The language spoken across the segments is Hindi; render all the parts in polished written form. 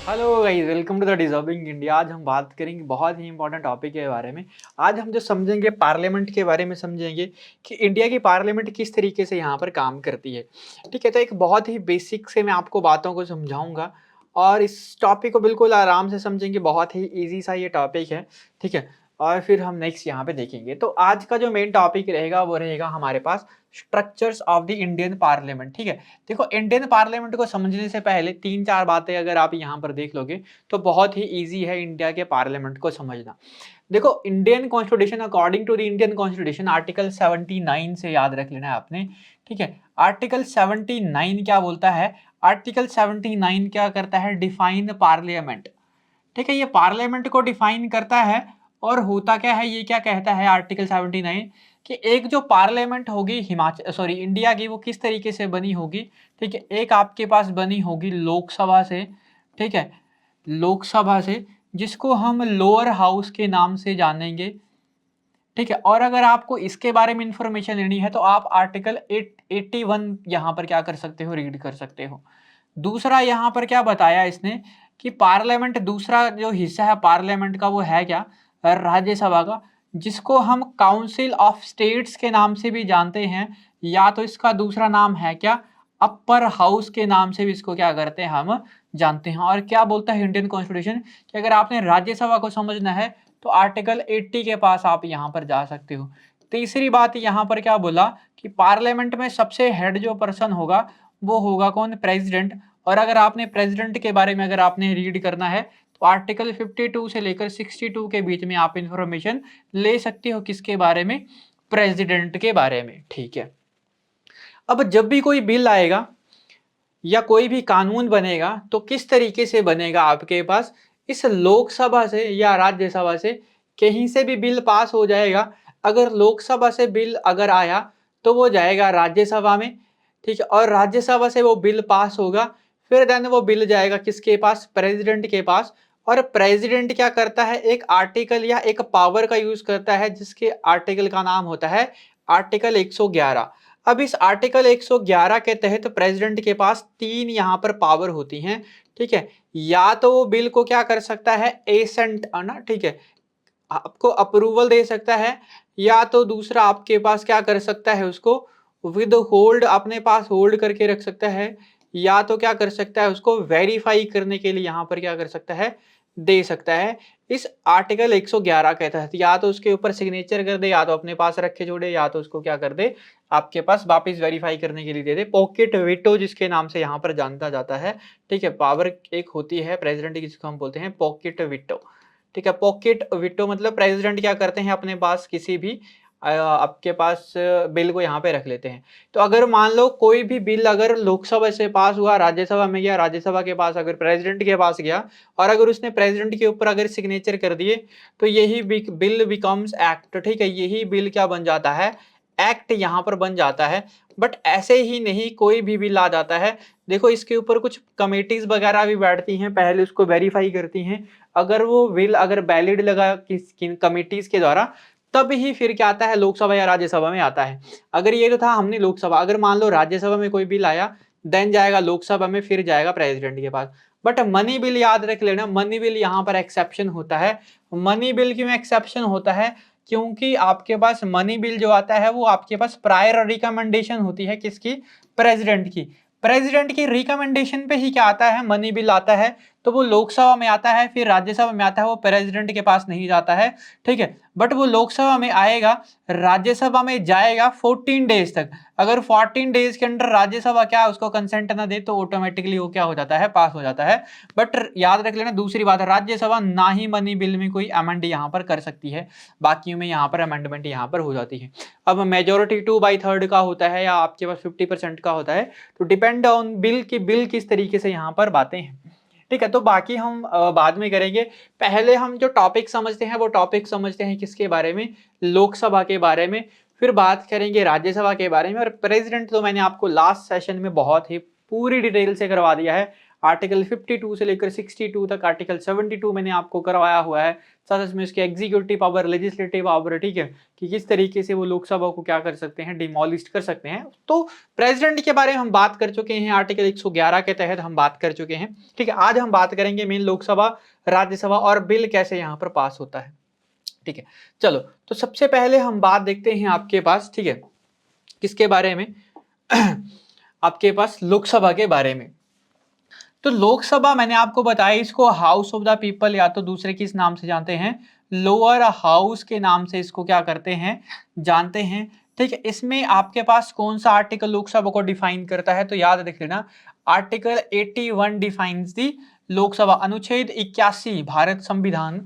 Hello guys, welcome to the deserving India. आज हम बात करेंगे बहुत ही इंपॉर्टेंट टॉपिक के बारे में। आज हम जो समझेंगे पार्लियामेंट के बारे में समझेंगे कि इंडिया की पार्लियामेंट किस तरीके से यहाँ पर काम करती है। ठीक है, तो एक बहुत ही बेसिक से मैं आपको बातों को समझाऊंगा और इस टॉपिक को बिल्कुल आराम से समझेंगे। बहुत ही ईजी सा ये टॉपिक है। ठीक है, और फिर हम नेक्स्ट यहाँ पे देखेंगे। तो आज का जो मेन टॉपिक रहेगा वो रहेगा हमारे पास structures of the Indian parliament. ठीक है, देखो इंडियन पार्लियामेंट को समझने से पहले तीन चार बातें अगर आप यहाँ पर देख लोगे तो बहुत ही इजी है इंडिया के पार्लियामेंट को समझना। देखो Indian constitution, according to the Indian constitution article 79 से याद रख लेना है आपने। ठीक है, आर्टिकल 79 क्या बोलता है? आर्टिकल 79 क्या करता है? Define parliament. ठीक है, ये पार्लियामेंट को डिफाइन करता है। और होता क्या है, ये क्या कहता है आर्टिकल 79 कि एक जो पार्लियामेंट होगी हिमाचल सॉरी इंडिया की, वो किस तरीके से बनी होगी। ठीक है, एक आपके पास बनी होगी लोकसभा से। ठीक है, लोकसभा से, जिसको हम लोअर हाउस के नाम से जानेंगे। ठीक है, और अगर आपको इसके बारे में इंफॉर्मेशन लेनी है तो आप आर्टिकल 81 यहाँ पर क्या कर सकते हो, रीड कर सकते हो। दूसरा यहाँ पर क्या बताया इसने कि पार्लियामेंट, दूसरा जो हिस्सा है पार्लियामेंट का वो है क्या? राज्यसभा का, जिसको हम काउंसिल ऑफ स्टेट्स के नाम से भी जानते हैं, या तो इसका दूसरा नाम है क्या? अपर हाउस के नाम से भी इसको क्या करते हैं, हम जानते हैं। और क्या बोलता है इंडियन कॉन्स्टिट्यूशन कि अगर आपने राज्यसभा को समझना है तो आर्टिकल 80 के पास आप यहाँ पर जा सकते हो। तीसरी बात यहाँ पर क्या बोला कि पार्लियामेंट में सबसे हेड जो पर्सन होगा वो होगा कौन? प्रेसिडेंट। और अगर आपने प्रेसिडेंट के बारे में अगर आपने रीड करना है तो आर्टिकल 52 से लेकर 62 के बीच में आप इंफॉर्मेशन ले सकते हो। किसके बारे में? प्रेसिडेंट के बारे में। ठीक है, अब जब भी कोई बिल आएगा या कोई भी कानून बनेगा तो किस तरीके से बनेगा? आपके पास इस लोकसभा से या राज्यसभा से कहीं से भी बिल पास हो जाएगा। अगर लोकसभा से बिल अगर आया तो वो जाएगा राज्यसभा में। ठीक है, और राज्यसभा से वो बिल पास होगा, फिर देन वो बिल जाएगा किसके पास? प्रेसिडेंट के पास। और प्रेसिडेंट क्या करता है? एक आर्टिकल या एक पावर का यूज करता है, जिसके आर्टिकल का नाम होता है आर्टिकल 111। अब इस आर्टिकल 111 के तहत प्रेसिडेंट के पास तीन यहाँ पर पावर होती हैं। ठीक है, या तो वो बिल को क्या कर सकता है? एसेंट ना, ठीक है, आपको अप्रूवल दे सकता है, या तो दूसरा आपके पास क्या कर सकता है? उसको विद होल्ड अपने पास होल्ड करके रख सकता है, या तो क्या कर सकता है? उसको वेरीफाई करने के लिए यहाँ पर क्या कर सकता है? दे सकता है। इस आर्टिकल 111 के तहत या तो उसके ऊपर सिग्नेचर कर दे, या तो अपने पास रखे छोड़े, या तो उसको क्या कर दे? आपके पास वापस वेरीफाई करने के लिए दे दे। पॉकेट वीटो जिसके नाम से यहाँ पर जानता जाता है। ठीक है, पावर एक होती है प्रेसिडेंट की जिसको हम बोलते हैं पॉकेट वीटो। ठीक है, पॉकेट वीटो मतलब प्रेसिडेंट क्या करते हैं? अपने पास किसी भी आपके पास बिल को यहाँ पे रख लेते हैं। तो अगर मान लो कोई भी बिल अगर लोकसभा से पास हुआ, राज्यसभा में गया, राज्यसभा के पास अगर प्रेसिडेंट के पास गया, और अगर उसने प्रेसिडेंट के ऊपर अगर सिग्नेचर कर दिए तो यही बिल बिकम्स एक्ट। ठीक है, यही बिल क्या बन जाता है? एक्ट यहाँ पर बन जाता है। बट ऐसे ही नहीं कोई भी बिल आ जाता है। देखो इसके ऊपर कुछ कमेटीज वगैरह भी बैठती हैं, पहले उसको वेरीफाई करती हैं। अगर वो बिल अगर वैलिड लगा किन कमेटीज के द्वारा, तब ही फिर क्या आता है? लोकसभा या राज्यसभा में आता है। अगर ये तो था हमने लोकसभा, अगर मान लो राज्यसभा में कोई बिल आया, देन जाएगा लोकसभा में, फिर जाएगा प्रेसिडेंट के पास। बट मनी बिल याद रख लेना, मनी बिल यहाँ पर एक्सेप्शन होता है। मनी बिल क्यों एक्सेप्शन होता है? क्योंकि आपके पास मनी बिल जो आता है वो आपके पास प्रायर रिकमेंडेशन होती है। किसकी? प्रेसिडेंट की। प्रेसिडेंट की रिकमेंडेशन पे ही क्या आता है? मनी बिल आता है। तो वो लोकसभा में आता है, फिर राज्यसभा में आता है, वो प्रेसिडेंट के पास नहीं जाता है। ठीक है, बट वो लोकसभा में आएगा, राज्यसभा में जाएगा 14 डेज तक। अगर 14 डेज के अंदर राज्यसभा क्या उसको कंसेंट ना दे तो ऑटोमेटिकली वो क्या हो जाता है? पास हो जाता है। बट याद रख लेना दूसरी बात है, राज्यसभा ना ही मनी बिल में कोई अमेंड यहाँ पर कर सकती है, बाकियों में यहाँ पर अमेंडमेंट यहाँ पर हो जाती है। अब मेजोरिटी 2/3 का होता है या आपके पास 50% का होता है, तो डिपेंड ऑन बिल की बिल किस तरीके से यहाँ पर बातें हैं। ठीक है, तो बाकी हम बाद में करेंगे। पहले हम जो टॉपिक समझते हैं वो टॉपिक समझते हैं किसके बारे में? लोकसभा के बारे में। फिर बात करेंगे राज्यसभा के बारे में। और प्रेसिडेंट तो मैंने आपको लास्ट सेशन में बहुत ही पूरी डिटेल से करवा दिया है। आर्टिकल 52 से लेकर 62 तक, आर्टिकल 72 मैंने आपको करवाया हुआ है, साथ में इसके एग्जीक्यूटिव पावर, लेजिस्लेटिव पावर, ठीक है, कि किस तरीके से वो लोकसभा को क्या कर सकते हैं, डिमोलिश कर सकते हैं। तो प्रेसिडेंट के बारे में हम बात कर चुके हैं, आर्टिकल 111 के तहत हम बात कर चुके हैं, ठीक है। आज हम बात करेंगे मेन लोकसभा, राज्यसभा और बिल कैसे यहाँ पर पास होता है, ठीक है। चलो, तो सबसे पहले हम बात देखते हैं आपके पास, ठीक है, किसके बारे में आपके पास लोकसभा के बारे में। तो लोकसभा मैंने आपको बताया, इसको हाउस ऑफ द पीपल या तो दूसरे किस नाम से जानते हैं, लोअर हाउस के नाम से इसको क्या करते हैं, जानते हैं, ठीक है। इसमें आपके पास कौन सा आर्टिकल लोकसभा को डिफाइन करता है, तो याद रख लेना, आर्टिकल 81 डिफाइंस दी लोकसभा। अनुच्छेद 81 भारत संविधान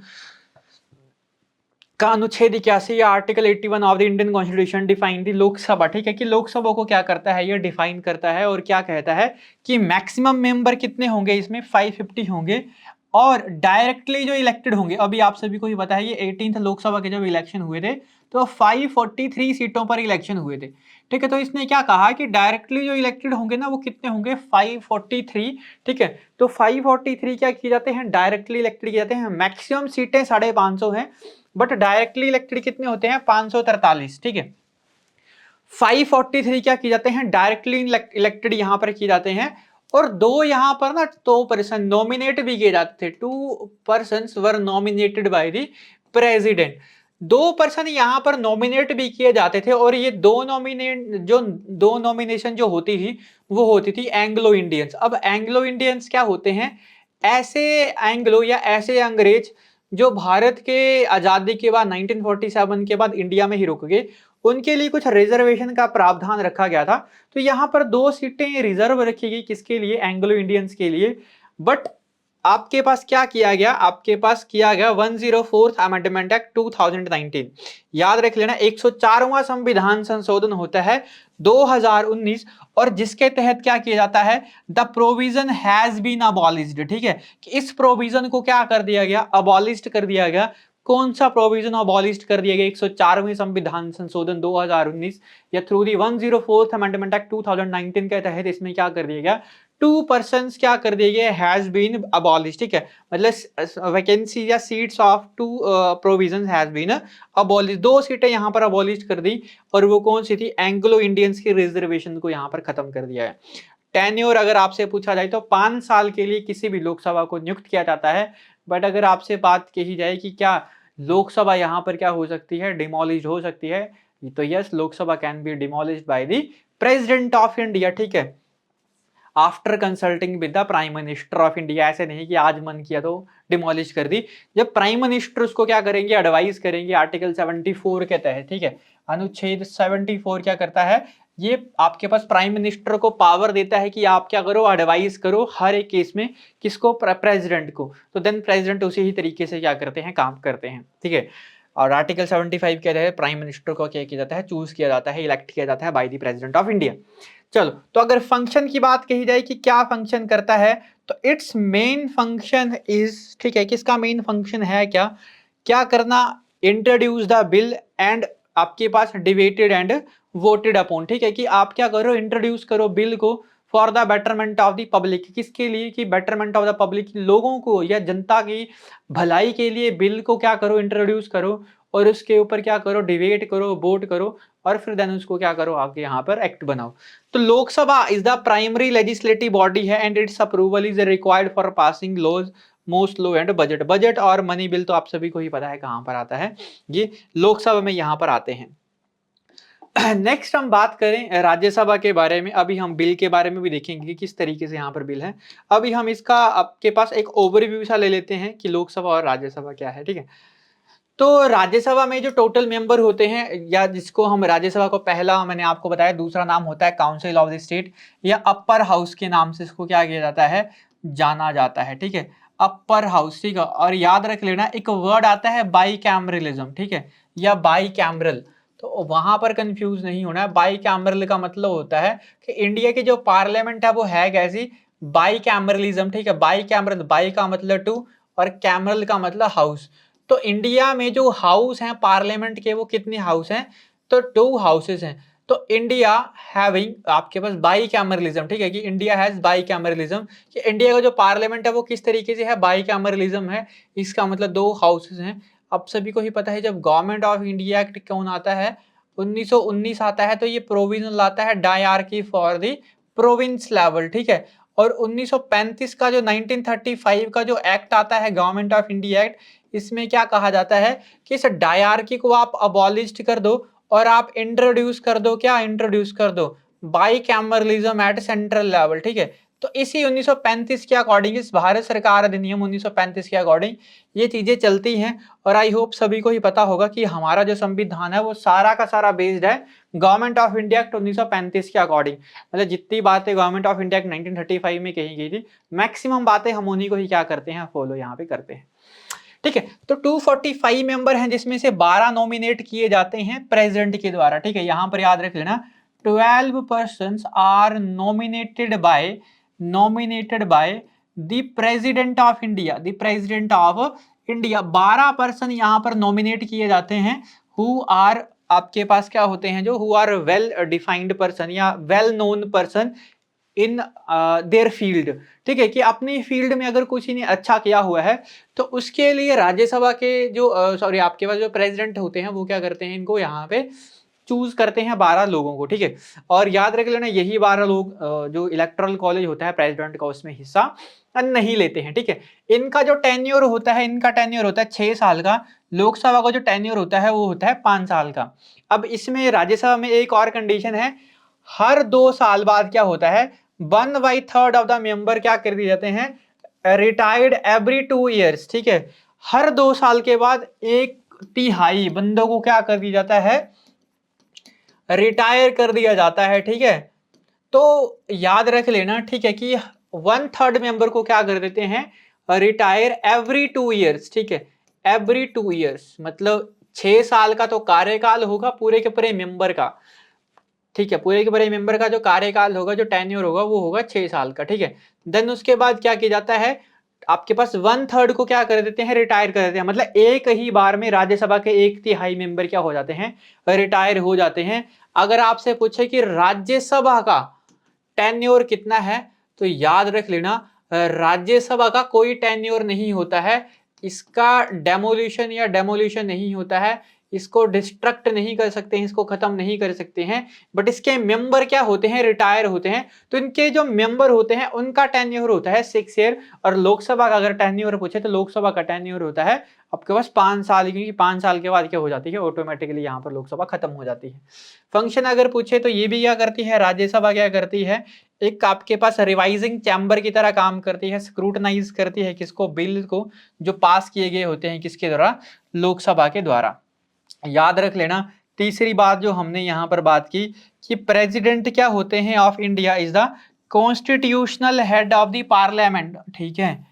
का अनुच्छेद 81 या article 81 of the Indian constitution define the Lok Sabha, ठीक है, कि लोकसभा को क्या करता है, ये डिफाइन करता है और क्या कहता है कि मैक्सिमम मेंबर कितने होंगे, इसमें 550 होंगे, और डायरेक्टली जो इलेक्टेड होंगे, अभी आप सभी को ही पता है ये 18th लोकसभा के जब इलेक्शन हुए थे तो 543 सीटों पर इलेक्शन हुए थे, ठीक है। तो इसने क्या कहा कि डायरेक्टली जो इलेक्टेड होंगे ना वो कितने होंगे, 543, ठीक है। तो 543 क्या किए जाते हैं, डायरेक्टली इलेक्टेड किए जाते हैं। मैक्सिमम सीटें 550 हैं, बट डायरेक्टली इलेक्टेड कितने होते हैं, 543, ठीक है। 543 क्या किए जाते हैं, डायरेक्टली इलेक्टेड यहां पर किए जाते हैं, और दो यहां पर ना 2% नॉमिनेट भी किए जाते थे, 2 persons were nominated by the president. 2% यहां पर नॉमिनेट भी किए जाते थे, और ये दो नॉमिनेशन जो होती थी वो होती थी एंग्लो इंडियंस। अब एंग्लो इंडियंस क्या होते हैं, ऐसे एंग्लो या ऐसे अंग्रेज जो भारत के आजादी के बाद 1947 के बाद इंडिया में ही रुक गए, उनके लिए कुछ रिजर्वेशन का प्रावधान रखा गया था। तो यहां पर 2 सीटें रिजर्व रखी गई, किसके लिए, एंग्लो इंडियंस के लिए। बट आपके पास क्या किया गया, आपके पास किया गया 104th अमेंडमेंट एक्ट 2019, याद रख लेना, 104वां संविधान संशोधन होता है 2019, और जिसके तहत क्या किया जाता है, the provision has been abolished, ठीक है, कि इस प्रोविजन को क्या कर दिया गया, अबॉलिश्ड कर दिया गया। कौन सा प्रोविजन अबॉलिश्ड कर दिया गया, 104वें संविधान संशोधन 2019 या through the 104th amendment act 2019 के तहत इसमें क्या कर दिया गया, 2% क्या कर दिए गए, हैज बीन अबॉलिश्ड, ठीक है, मतलब वैकेंसी या seats of 2 provisions has been abolished, 2 सीटें यहां पर अबॉलिश्ड कर दी, और वो कौन सी थी, एंग्लो इंडियंस की रिजर्वेशन को यहां पर खत्म कर दिया है। टेन्योर अगर आपसे पूछा जाए तो 5 साल के लिए किसी भी लोकसभा को नियुक्त किया जाता है, बट अगर आपसे बात कही जाए कि क्या लोकसभा यहाँ पर क्या हो सकती है, डिमोलिश हो सकती है, तो yes, Lok Sabha can be demolished bye the president of India, ठीक है, after consulting with the prime minister of India. ऐसे नहीं कि आज मन किया तो डिमोलिश कर दी, जब प्राइम मिनिस्टर उसको क्या करेंगे, एडवाइस करेंगे आर्टिकल 74 के तहत, ठीक है। अनुच्छेद 74 क्या करता है, ये आपके पास प्राइम मिनिस्टर को पावर देता है कि आप क्या करो, एडवाइस करो हर एक केस में, किसको, प्रेसिडेंट को। तो देन प्रेसिडेंट उसी ही तरीके से क्या करते हैं, काम करते हैं, ठीक है। और आर्टिकल 75 क्या है, प्राइम मिनिस्टर को क्या किया जाता है, चूज किया जाता है, इलेक्ट किया जाता है bye the president of India. चलो, तो अगर फंक्शन की बात कही जाए कि क्या फंक्शन करता है, तो इट्स मेन फंक्शन इज, ठीक है, किसका मेन फंक्शन है, क्या क्या करना, इंट्रोड्यूस द बिल एंड आपके पास डिबेटेड एंड वोटेड अपॉन, ठीक है, कि आप क्या करो, इंट्रोड्यूस करो बिल को for the betterment of the public, किसके लिए, कि बेटरमेंट ऑफ द पब्लिक, लोगों को या जनता की भलाई के लिए बिल को क्या करो, इंट्रोड्यूस करो, और उसके ऊपर क्या करो, डिबेट करो, वोट करो, और फिर देन उसको क्या करो, आगे यहाँ पर एक्ट बनाओ। तो Lok Sabha is the primary legislative body है, and its approval is required for passing laws, most law and budget और मनी बिल तो आप सभी को ही पता है कहां पर आता है, ये लोकसभा में यहां पर आते हैं। नेक्स्ट हम बात करें राज्यसभा के बारे में, अभी हम बिल के बारे में भी देखेंगे कि किस तरीके से यहाँ पर बिल है। अभी हम इसका आपके पास एक ओवरव्यू सा ले लेते हैं कि लोकसभा और राज्यसभा क्या है, ठीक है। तो राज्यसभा में जो टोटल मेंबर होते हैं, या जिसको हम राज्यसभा को पहला मैंने आपको बताया, दूसरा नाम होता है काउंसिल ऑफ द स्टेट या अपर हाउस के नाम से इसको क्या किया जाता है, जाना जाता है, ठीक है, अपर हाउस, ठीक है। और याद रख लेना, एक वर्ड आता है बाई कैमरलिज्म, ठीक है, या बाई कैमरल, तो वहां पर कंफ्यूज नहीं होना है। बाई कैमरल का मतलब होता है कि इंडिया की जो पार्लियामेंट है वो है कैसी, बाई कैमरलिज्म, ठीक है। बाई कैमरल, बाई का मतलब 2 और कैमरल का मतलब हाउस। तो इंडिया में जो हाउस हैं पार्लियामेंट के, वो कितने हाउस हैं, तो 2 हाउसेस हैं। तो इंडिया हैविंग आपके पास बाई कैमरलिज्म, ठीक है, कि इंडिया हैज बाई कैमरलिज्म, कि इंडिया का जो पार्लियामेंट है वो किस तरीके से है, बाई कैमरलिज्म है। इसका मतलब दो हाउसेस हैं। अब सभी को ही पता है जब गवर्नमेंट ऑफ इंडिया एक्ट कौन आता है, 1919 आता है, तो ये प्रोविजनल आता है dyarchy for the province level, ठीक है। और 1935 का जो 1935 का जो एक्ट आता है गवर्नमेंट ऑफ इंडिया एक्ट, इसमें क्या कहा जाता है कि इस डायरकी को आप अबॉलिश कर दो और आप इंट्रोड्यूस कर दो, क्या इंट्रोड्यूस कर दो, bicameralism at central level, ठीक है। तो इसी 1935 के अकॉर्डिंग, इस भारत सरकार अधिनियम 1935 के अकॉर्डिंग ये चीजें चलती हैं। और आई होप सभी को ही पता होगा कि हमारा जो संविधान है वो सारा का सारा बेस्ड है गवर्नमेंट ऑफ इंडिया एक्ट 1935 के अकॉर्डिंग। मतलब जितनी बातें गवर्नमेंट ऑफ इंडिया एक्ट 1935 में कही गई थी, मैक्सिमम बातें हम उन्हीं को ही क्या करते हैं, फॉलो यहाँ पे करते हैं, ठीक है। तो 245 मेंबर हैं जिसमें से 12 नॉमिनेट किए जाते हैं प्रेसिडेंट के द्वारा, ठीक है। यहां पर याद रख लेना 12 persons are nominated by the president of India, the president of India. 12 person यहां पर नॉमिनेट किए जाते हैं, हु आर आपके पास क्या होते हैं, जो who are well defined person या well known person in their field, ठीक है, कि अपनी फील्ड में अगर कुछ इन्हें अच्छा किया हुआ है तो उसके लिए राज्यसभा के जो सॉरी आपके पास जो प्रेसिडेंट होते हैं वो क्या करते हैं, इनको यहाँ पे चूज करते हैं 12 लोगों को, ठीक है। और याद रख लेना यही 12 लोग जो इलेक्टोरल कॉलेज होता है प्रेसिडेंट का उसमें हिस्सा नहीं लेते हैं, ठीक है। इनका जो टेन्योर होता है, इनका टेन्योर होता है 6 साल का। लोकसभा का जो टेन्योर होता है वो होता है 5 साल का। अब इसमें राज्यसभा में एक और कंडीशन है, हर 2 साल बाद क्या होता है, 1/3 ऑफ द मेंबर क्या कर दिए जाते हैं, रिटायर्ड एवरी 2 ईयर्स, ठीक है। हर 2 साल के बाद 1/3 बंदों को क्या कर दिया जाता है, रिटायर कर दिया जाता है, ठीक है। तो याद रख लेना, ठीक है, कि 1/3 मेंबर को क्या कर देते हैं, रिटायर एवरी 2 ईयर्स, ठीक है। एवरी 2 ईयर्स मतलब 6 साल का तो कार्यकाल होगा पूरे के पूरे मेंबर का, ठीक है। पूरे के पूरे मेंबर का जो कार्यकाल होगा, जो टेन्योर होगा वो होगा 6 साल का, ठीक है। देन उसके बाद क्या किया जाता है, आपके पास 1/3 को क्या कर देते हैं, रिटायर कर देते हैं। मतलब एक ही बार में राज्यसभा के 1/3 मेंबर क्या हो जाते हैं, रिटायर हो जाते हैं। अगर आपसे पूछे कि राज्यसभा का टेन्योर कितना है, तो याद रख लेना राज्यसभा का कोई टेन्योर नहीं होता है, इसका डेमोलिशन या डेमोलिशन नहीं होता है, इसको डिस्ट्रक्ट नहीं कर सकते हैं, इसको खत्म नहीं कर सकते हैं। बट इसके मेंबर क्या होते हैं, रिटायर होते हैं। तो इनके जो मेंबर होते हैं उनका टेन्योर होता है 6 ईयर। और लोकसभा का अगर टेन्योर पूछे तो लोकसभा का टेन्योर होता है आपके पास 5 साल, क्योंकि 5 साल के बाद क्या हो जाती है, ऑटोमेटिकली यहाँ पर लोकसभा खत्म हो जाती है। फंक्शन अगर पूछे तो ये भी क्या करती है, राज्यसभा क्या करती है, एक आपके पास रिवाइजिंग चैम्बर की तरह काम करती है, स्क्रूटनाइज करती है किसको, बिल को जो पास किए गए होते हैं किसके द्वारा, लोकसभा के द्वारा। याद रख लेना तीसरी बात जो हमने यहाँ पर बात की कि प्रेसिडेंट क्या होते हैं of India, is the constitutional head of the parliament, ठीक है।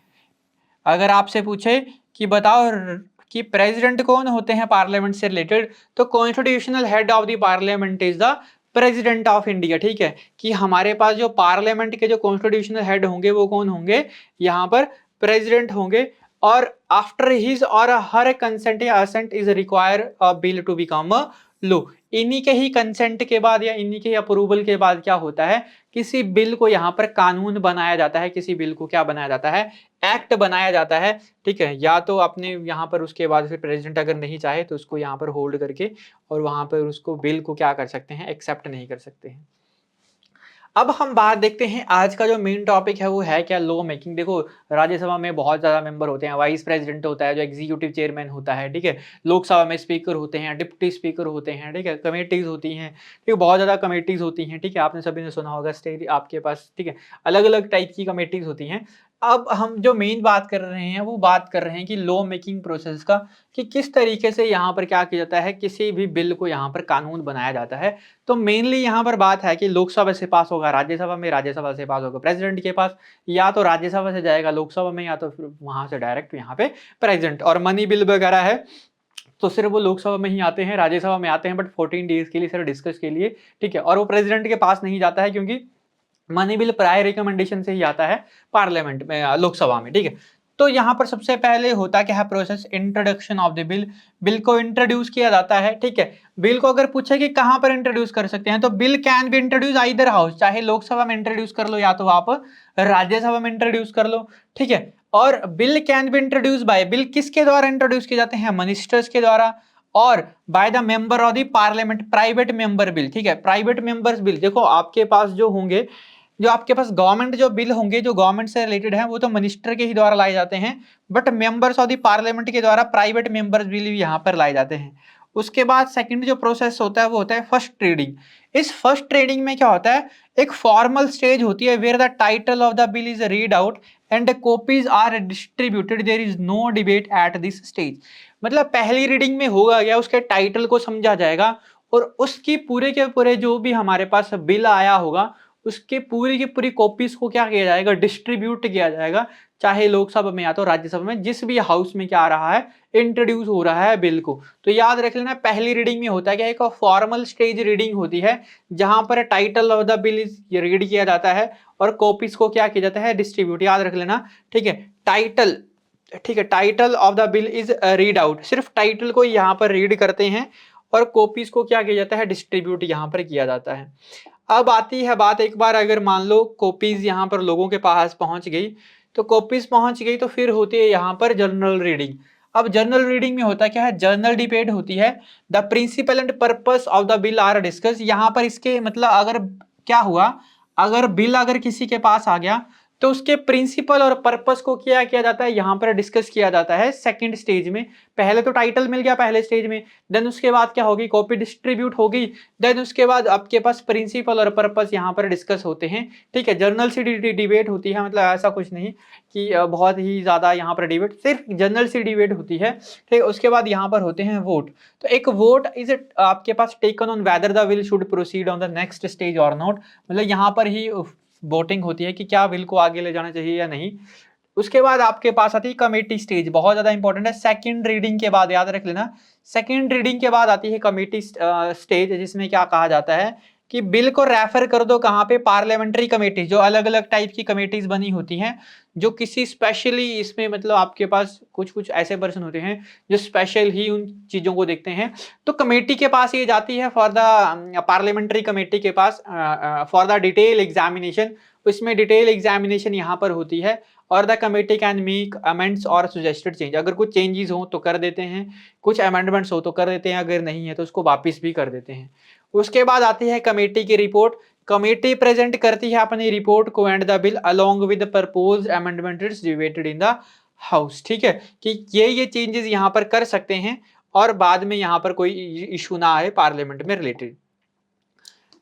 अगर आपसे पूछे कि बताओ कि प्रेसिडेंट कौन होते हैं पार्लियामेंट से रिलेटेड, तो constitutional head of the parliament is the president of India, ठीक है। कि हमारे पास जो पार्लियामेंट के जो कॉन्स्टिट्यूशनल हेड होंगे वो कौन होंगे, यहाँ पर प्रेसिडेंट होंगे। और after his or her consent या assent is require a bill to become a law, इन्हीं के ही कंसेंट के बाद या इन्हीं के अप्रूवल के बाद क्या होता है, किसी बिल को यहाँ पर कानून बनाया जाता है, किसी बिल को क्या बनाया जाता है, एक्ट बनाया जाता है, ठीक है। या तो अपने यहाँ पर उसके बाद फिर प्रेसिडेंट अगर नहीं चाहे तो उसको यहाँ पर होल्ड करके और वहां पर उसको बिल को क्या कर सकते हैं, एक्सेप्ट नहीं कर सकते हैं। अब हम बात देखते हैं आज का जो मेन टॉपिक है वो है क्या, लॉ मेकिंग। देखो राज्यसभा में बहुत ज्यादा मेंबर होते हैं, वाइस प्रेसिडेंट होता है जो एग्जीक्यूटिव चेयरमैन होता है, ठीक है। लोकसभा में स्पीकर होते हैं, डिप्टी स्पीकर होते हैं, ठीक है। कमेटीज होती हैं, ठीक है, बहुत ज्यादा कमेटीज होती हैं, ठीक है। आपने सभी ने सुना होगा स्टेट आपके पास, ठीक है, अलग अलग टाइप की कमेटीज होती हैं। अब हम जो मेन बात कर रहे हैं वो बात कर रहे हैं कि लॉ मेकिंग प्रोसेस का, कि किस तरीके से यहाँ पर क्या किया जाता है, किसी भी बिल को यहाँ पर कानून बनाया जाता है। तो मेनली यहाँ पर बात है कि लोकसभा से पास होगा राज्यसभा में, राज्यसभा से पास होगा प्रेसिडेंट के पास, या तो राज्यसभा से जाएगा लोकसभा में, या तो फिर वहां से डायरेक्ट यहाँ पे प्रेसिडेंट। और मनी बिल वगैरह है तो सिर्फ वो लोकसभा में ही आते हैं, राज्यसभा में आते हैं बट 14 डेज के लिए सिर्फ डिस्कस के लिए, ठीक है। और वो प्रेसिडेंट के पास नहीं जाता है क्योंकि मनी बिल प्रायर रिकमेंडेशन से ही आता है पार्लियामेंट में, लोकसभा में, ठीक है। तो यहाँ पर सबसे पहले होता क्या है process, introduction of the bill. Bill को इंट्रोड्यूस किया जाता है, ठीक है। बिल को अगर पूछे कि कहाँ पर इंट्रोड्यूस कर सकते हैं, तो bill can be introduce either house, चाहे लोकसभा में इंट्रोड्यूस कर लो या तो आप राज्यसभा में इंट्रोड्यूस कर लो, ठीक है। और bill can be introduce by, bill किसके द्वारा इंट्रोड्यूस किए जाते हैं, मिनिस्टर्स के द्वारा, और by the member of the parliament, private member bill, ठीक है। प्राइवेट मेंबर्स बिल, देखो आपके पास जो होंगे, जो आपके पास गवर्नमेंट जो बिल होंगे जो गवर्नमेंट से रिलेटेड है, वो तो मिनिस्टर के ही द्वारा लाए जाते हैं, but members of the parliament के द्वारा प्राइवेट मेंबर्स बिल भी यहाँ पर लाए जाते हैं। उसके बाद सेकंड जो प्रोसेस होता है वो होता है फर्स्ट रीडिंग। इस फर्स्ट रीडिंग में क्या होता है, एक फॉर्मल स्टेज होती है where the title of the bill is read out and copies are distributed, there is no debate at this stage. मतलब पहली रीडिंग में होगा क्या, उसके टाइटल को समझा जाएगा और उसकी पूरे के पूरे जो भी हमारे पास बिल आया होगा उसके पूरी की पूरी कॉपीज को क्या किया जाएगा, डिस्ट्रीब्यूट किया जाएगा, चाहे लोकसभा में या तो राज्यसभा में, जिस भी हाउस में क्या आ रहा है, इंट्रोड्यूस हो रहा है बिल को। तो याद रख लेना पहली रीडिंग में होता है क्या, एक फॉर्मल स्टेज रीडिंग होती है जहां पर title of the bill is read किया जाता है और कॉपीज को क्या किया जाता है, डिस्ट्रीब्यूट। याद रख लेना, ठीक है। टाइटल, ठीक है, title of the bill is read out, सिर्फ टाइटल को यहाँ पर रीड करते हैं और कॉपीज को क्या किया जाता है, डिस्ट्रीब्यूट यहाँ पर किया जाता है। अब आती है बात, एक बार अगर मान लो कॉपीज यहाँ पर लोगों के पास पहुंच गई, तो कॉपीज पहुंच गई तो फिर होती है यहाँ पर जर्नल रीडिंग। अब जर्नल रीडिंग में होता क्या है, जर्नल डिबेट होती है। The principle and purpose of the bill are discuss. यहाँ पर इसके मतलब अगर क्या हुआ, अगर बिल अगर किसी के पास आ गया तो उसके प्रिंसिपल और पर्पस को क्या किया जाता है, यहाँ पर डिस्कस किया जाता है सेकंड स्टेज में। पहले तो टाइटल मिल गया पहले स्टेज में, देन उसके बाद क्या होगी, कॉपी डिस्ट्रीब्यूट होगी, देन उसके बाद आपके पास प्रिंसिपल और पर्पस यहाँ पर डिस्कस होते हैं, ठीक है। जर्नल सी डिबेट होती है, मतलब ऐसा कुछ नहीं कि बहुत ही ज्यादा यहाँ पर डिबेट, सिर्फ जर्नल सी डिबेट होती है, ठीक है। उसके बाद यहाँ पर होते हैं वोट। तो एक वोट इज आपके पास taken on whether the bill should proceed on the next stage और नॉट, मतलब यहाँ पर ही वोटिंग होती है कि क्या बिल को आगे ले जाना चाहिए या नहीं। उसके बाद आपके पास आती है कमेटी स्टेज, बहुत ज्यादा इंपॉर्टेंट है। सेकंड रीडिंग के बाद याद रख लेना, सेकंड रीडिंग के बाद आती है कमेटी स्टेज, जिसमें क्या कहा जाता है कि बिल को रेफर कर दो कहाँ पे, पार्लियामेंट्री कमेटी, जो अलग अलग टाइप की कमेटीज बनी होती हैं, जो किसी स्पेशली इसमें मतलब आपके पास कुछ कुछ ऐसे पर्सन होते हैं जो स्पेशल ही उन चीजों को देखते हैं। तो कमेटी के पास ये जाती है फॉर द पार्लियामेंट्री कमेटी के पास फॉर द डिटेल एग्जामिनेशन। इसमें डिटेल एग्जामिनेशन यहाँ पर होती है और the committee can make amends और सजेस्टेड चेंज। अगर कुछ चेंजेस हो तो कर देते हैं, कुछ अमेंडमेंट्स हो तो कर देते हैं, अगर नहीं है तो उसको वापिस भी कर देते हैं। उसके बाद आती है कमेटी की रिपोर्ट। कमेटी प्रेजेंट करती है अपनी रिपोर्ट को and the bill along with proposed amendment is debated in the house, ठीक है, कि ये चेंजेस यहाँ पर कर सकते हैं और बाद में यहाँ पर कोई इशू ना आए पार्लियामेंट में रिलेटेड।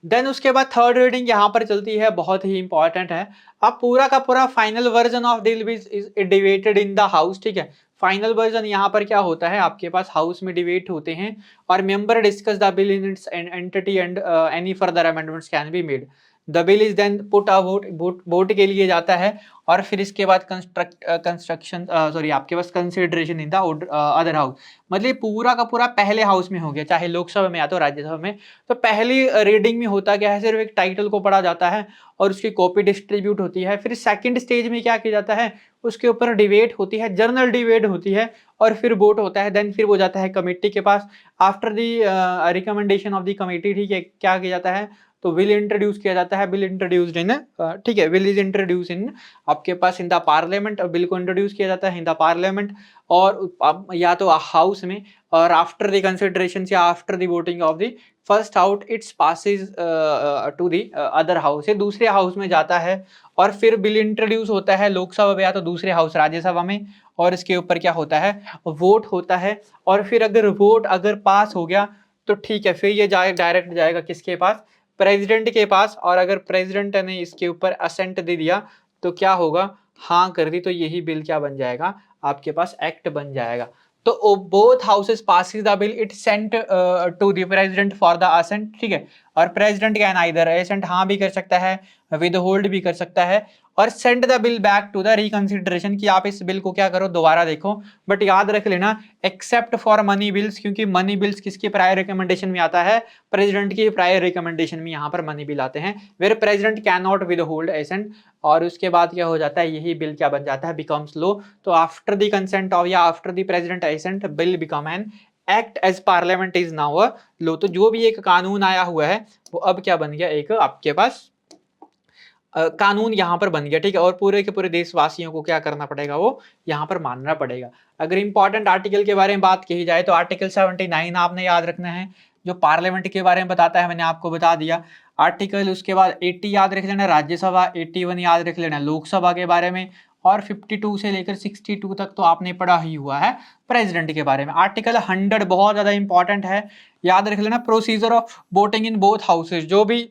देन उसके बाद थर्ड रीडिंग यहाँ पर चलती है, बहुत ही इंपॉर्टेंट है। अब पूरा का पूरा final version of bill is debated in the house, ठीक है। फाइनल वर्जन यहाँ पर क्या होता है, आपके पास हाउस में डिबेट होते हैं और member discuss the bill in its entity and any further amendments can be made. The bill is then put a vote के लिए जाता है और फिर इसके बाद कंस्ट्रक्शन सॉरी आपके पास consideration in the other house. मतलब पूरा का पूरा पहले हाउस में हो गया, चाहे लोकसभा में या तो राज्यसभा में। तो पहली रीडिंग में होता क्या है, सिर्फ एक टाइटल को पढ़ा जाता है और उसकी कॉपी डिस्ट्रीब्यूट होती है। फिर सेकंड स्टेज में क्या किया जाता है, उसके ऊपर डिबेट होती है, जर्नल डिबेट होती है और फिर वोट होता है। देन फिर वो जाता है कमेटी के पास। After the recommendation of the committee, ठीक है, क्या किया जाता है, तो बिल इंट्रोड्यूस किया जाता है। बिल इंट्रोड्यूस्ड इन, ठीक है, बिल इज इंट्रोड्यूस इन आपके पास इन द पार्लियामेंट। बिल को इंट्रोड्यूस किया जाता है इन द पार्लियामेंट और या तो हाउस में, और आफ्टर द कंसिडरेशन या after the voting of the first house it's passes to the other house, ये दूसरे हाउस में जाता है और फिर बिल इंट्रोड्यूस होता है लोकसभा में या तो दूसरे हाउस राज्यसभा में, और इसके ऊपर क्या होता है, वोट होता है। और फिर अगर वोट अगर पास हो गया तो ठीक है, फिर ये डायरेक्ट जाएगा किसके पास, प्रेसिडेंट के पास। और अगर प्रेसिडेंट ने इसके ऊपर असेंट दे दिया तो क्या होगा, हाँ कर दी, तो यही बिल क्या बन जाएगा, आपके पास एक्ट बन जाएगा। तो both houses passes the bill, it sent to the president for the assent, ठीक है। और प्रेसिडेंट कैन आइदर असेंट हाँ भी कर सकता है, विद होल्ड भी कर सकता है, और send the bill back to the reconsideration, कि आप इस बिल को क्या करो, दोबारा देखो। बट याद रख लेना एक्सेप्ट फॉर मनी बिल्स, क्योंकि मनी बिल्स किसकी प्रायर रिकमेंडेशन में आता है, प्रेसिडेंट की प्रायर रिकमेंडेशन में यहाँ पर मनी बिल आते हैं, where president can not withhold assent. और उसके बाद क्या हो जाता है, यही बिल क्या बन जाता है, बिकम्स लॉ। तो आफ्टर द कंसेंट ऑफ या after the president assent bill become an act as parliament is now a law. तो जो भी एक कानून आया हुआ है वो अब क्या बन गया, एक आपके पास कानून यहाँ पर बन गया, ठीक है। और पूरे के पूरे देशवासियों को क्या करना पड़ेगा, वो यहाँ पर मानना पड़ेगा। अगर इंपॉर्टेंट आर्टिकल के बारे में बात की जाए तो आर्टिकल 79 आपने याद रखना है, जो पार्लियामेंट के बारे में बताता है, मैंने आपको बता दिया आर्टिकल। उसके बाद 80 याद रख लेना राज्यसभा, 81 याद रख लेना लोकसभा के बारे में, और 52 से लेकर 62 तक तो आपने पढ़ा ही हुआ है प्रेसिडेंट के बारे में। आर्टिकल 100 बहुत ज्यादा इंपॉर्टेंट है, याद रख लेना procedure of voting in both houses. जो भी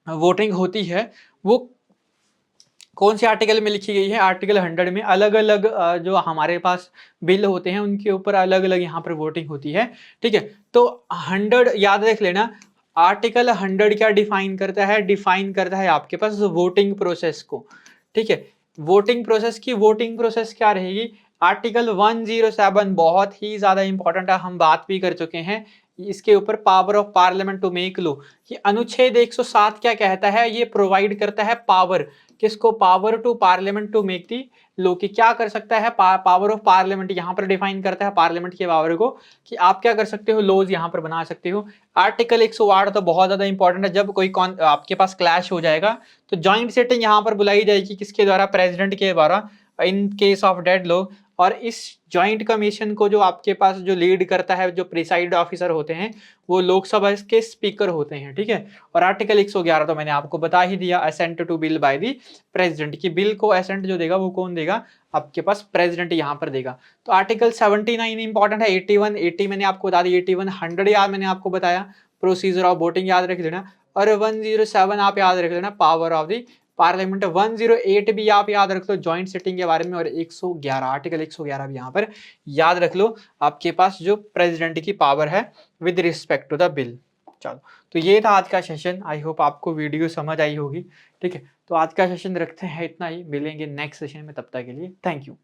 वोटिंग होती है वो कौन से आर्टिकल में लिखी गई है, आर्टिकल 100 में। अलग अलग जो हमारे पास बिल होते हैं उनके ऊपर अलग अलग यहाँ पर वोटिंग होती है, ठीक है। तो 100 याद रख लेना, आर्टिकल 100 क्या डिफाइन करता है, डिफाइन करता है आपके पास वोटिंग प्रोसेस को, ठीक है। वोटिंग प्रोसेस की वोटिंग प्रोसेस क्या रहेगी, आर्टिकल 107 बहुत ही ज्यादा इंपॉर्टेंट है, हम बात भी कर चुके हैं इसके ऊपर, power of parliament to make law. कि अनुच्छेद 107 क्या कहता है, ये प्रोवाइड करता है पावर, किसको, power to parliament to make the law. की क्या कर सकता है, पावर ऑफ पार्लियामेंट यहाँ पर डिफाइन करता है पार्लियामेंट के पावर को, कि आप क्या कर सकते हो, लॉज यहाँ पर बना सकते हो। आर्टिकल 108 तो बहुत ज्यादा इंपॉर्टेंट है, जब कोई आपके पास क्लैश हो जाएगा तो जॉइंट सिटिंग यहाँ पर बुलाई जाएगी, किसके द्वारा, प्रेसिडेंट के द्वारा, in case of dead law. और इस जॉइंट कमीशन को जो आपके पास जो लीड करता है, जो प्रिसाइड ऑफिसर होते हैं, वो लोकसभा के स्पीकर होते हैं, ठीक है। और आर्टिकल 111 तो मैंने आपको बता ही दिया, assent to bill by the president, की बिल को असेंट जो देगा वो कौन देगा, आपके पास प्रेसिडेंट यहाँ पर देगा। तो आर्टिकल 79 इंपॉर्टेंट है, 81 80 मैंने आपको बता दी, 81 100 याद मैंने आपको बताया, प्रोसीजर ऑफ वोटिंग याद रख लेना, और 107 आप याद रख लेना, पावर ऑफ दी पार्लियामेंट। 108 भी आप याद रख लो जॉइंट सिटिंग के बारे में, और 111 आर्टिकल 111 भी यहाँ पर याद रख लो, आपके पास जो प्रेसिडेंट की पावर है with respect to the bill. चलो, तो ये था आज का सेशन, आई होप आपको वीडियो समझ आई होगी, ठीक है। तो आज का सेशन रखते हैं इतना ही, मिलेंगे नेक्स्ट सेशन में, तब तक के लिए थैंक यू।